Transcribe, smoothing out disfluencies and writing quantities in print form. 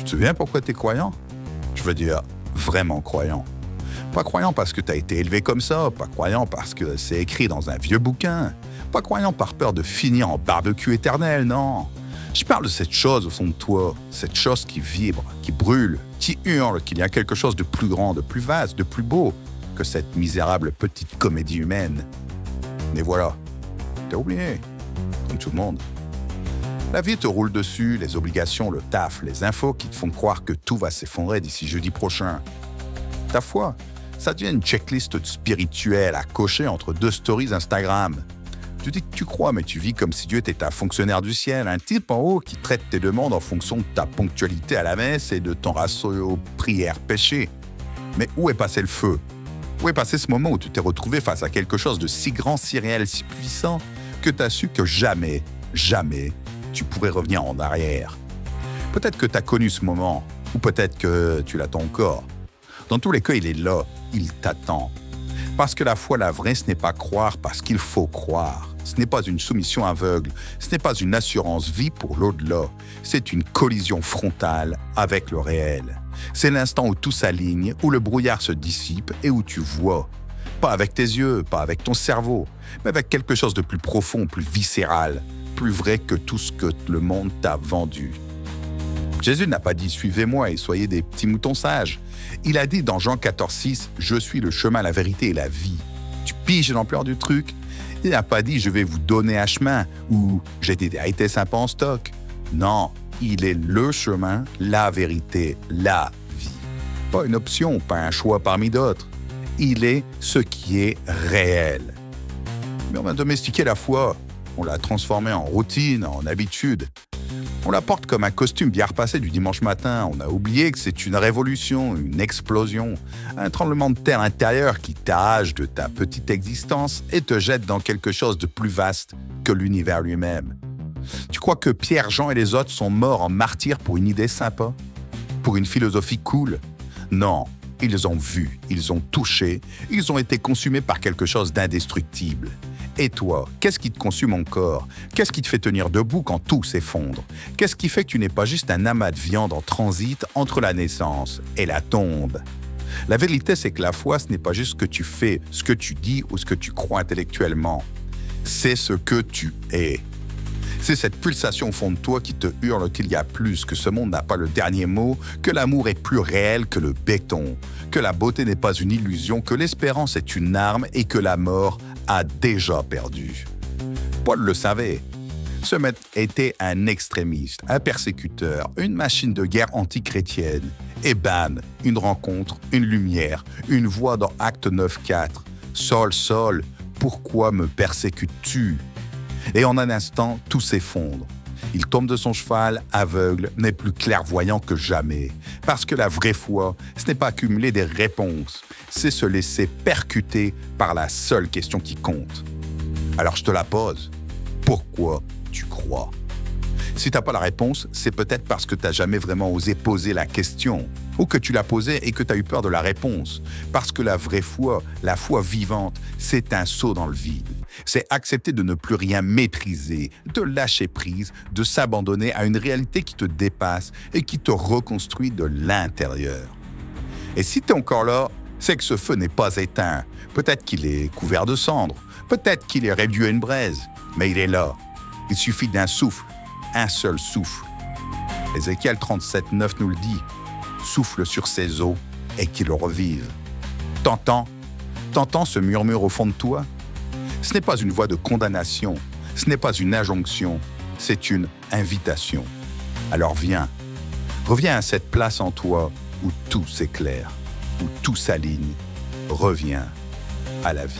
te souviens pourquoi tu es croyant? Je veux dire, vraiment croyant. Pas croyant parce que tu as été élevé comme ça, pas croyant parce que c'est écrit dans un vieux bouquin, pas croyant par peur de finir en barbecue éternel, non. Je parle de cette chose au fond de toi, cette chose qui vibre, qui brûle, qui hurle qu'il y a quelque chose de plus grand, de plus vaste, de plus beau que cette misérable petite comédie humaine. Mais voilà, t'as oublié, comme tout le monde. La vie te roule dessus, les obligations, le taf, les infos qui te font croire que tout va s'effondrer d'ici jeudi prochain. Ta foi, ça devient une checklist spirituelle à cocher entre 2 stories Instagram. Tu dis que tu crois, mais tu vis comme si Dieu était un fonctionnaire du ciel, un type en haut qui traite tes demandes en fonction de ta ponctualité à la messe et de ton ratio aux prières péchées. Mais où est passé le feu? Où est passé ce moment où tu t'es retrouvé face à quelque chose de si grand, si réel, si puissant que tu as su que jamais, jamais, tu pourrais revenir en arrière? Peut-être que tu as connu ce moment, ou peut-être que tu l'attends encore. Dans tous les cas, il est là, il t'attend. Parce que la foi, la vraie, ce n'est pas croire parce qu'il faut croire. Ce n'est pas une soumission aveugle, ce n'est pas une assurance vie pour l'au-delà. C'est une collision frontale avec le réel. C'est l'instant où tout s'aligne, où le brouillard se dissipe et où tu vois. Pas avec tes yeux, pas avec ton cerveau, mais avec quelque chose de plus profond, plus viscéral, plus vrai que tout ce que le monde t'a vendu. Jésus n'a pas dit « Suivez-moi et soyez des petits moutons sages ». Il a dit dans Jean 14,6 « Je suis le chemin, la vérité et la vie ». Tu piges l'ampleur du truc. Il n'a pas dit « Je vais vous donner un chemin » ou « J'ai des vérités sympas en stock ». Non, il est le chemin, la vérité, la vie. Pas une option, pas un choix parmi d'autres. Il est ce qui est réel. Mais on a domestiqué la foi. On l'a transformée en routine, en habitude. On la porte comme un costume bien repassé du dimanche matin. On a oublié que c'est une révolution, une explosion, un tremblement de terre intérieur qui t'arrache de ta petite existence et te jette dans quelque chose de plus vaste que l'univers lui-même. Tu crois que Pierre, Jean et les autres sont morts en martyrs pour une idée sympa? Pour une philosophie cool? Non, ils ont vu, ils ont touché, ils ont été consumés par quelque chose d'indestructible. Et toi, qu'est-ce qui te consume encore? Qu'est-ce qui te fait tenir debout quand tout s'effondre? Qu'est-ce qui fait que tu n'es pas juste un amas de viande en transit entre la naissance et la tombe? La vérité, c'est que la foi, ce n'est pas juste ce que tu fais, ce que tu dis ou ce que tu crois intellectuellement. C'est ce que tu es. C'est cette pulsation au fond de toi qui te hurle qu'il y a plus, que ce monde n'a pas le dernier mot, que l'amour est plus réel que le béton, que la beauté n'est pas une illusion, que l'espérance est une arme et que la mort a déjà perdu. Paul le savait. Ce maître était un extrémiste, un persécuteur, une machine de guerre anti-chrétienne. Et bam, une rencontre, une lumière, une voix dans Acte 9,4. Saul, Saul, pourquoi me persécutes-tu? Et en un instant, tout s'effondre. Il tombe de son cheval, aveugle, n'est plus clairvoyant que jamais. Parce que la vraie foi, ce n'est pas accumuler des réponses, c'est se laisser percuter par la seule question qui compte. Alors je te la pose. Pourquoi tu crois? Si tu n'as pas la réponse, c'est peut-être parce que tu n'as jamais vraiment osé poser la question, ou que tu l'as posée et que tu as eu peur de la réponse. Parce que la vraie foi, la foi vivante, c'est un saut dans le vide. C'est accepter de ne plus rien maîtriser, de lâcher prise, de s'abandonner à une réalité qui te dépasse et qui te reconstruit de l'intérieur. Et si tu es encore là, c'est que ce feu n'est pas éteint. Peut-être qu'il est couvert de cendres, peut-être qu'il est réduit à une braise, mais il est là. Il suffit d'un souffle, un seul souffle. Ézéchiel 37,9 nous le dit. Souffle sur ses os et qu'ils revivent. T'entends ce murmure au fond de toi? Ce n'est pas une voix de condamnation, ce n'est pas une injonction, c'est une invitation. Alors viens, reviens à cette place en toi où tout s'éclaire, où tout s'aligne. Reviens à la vie.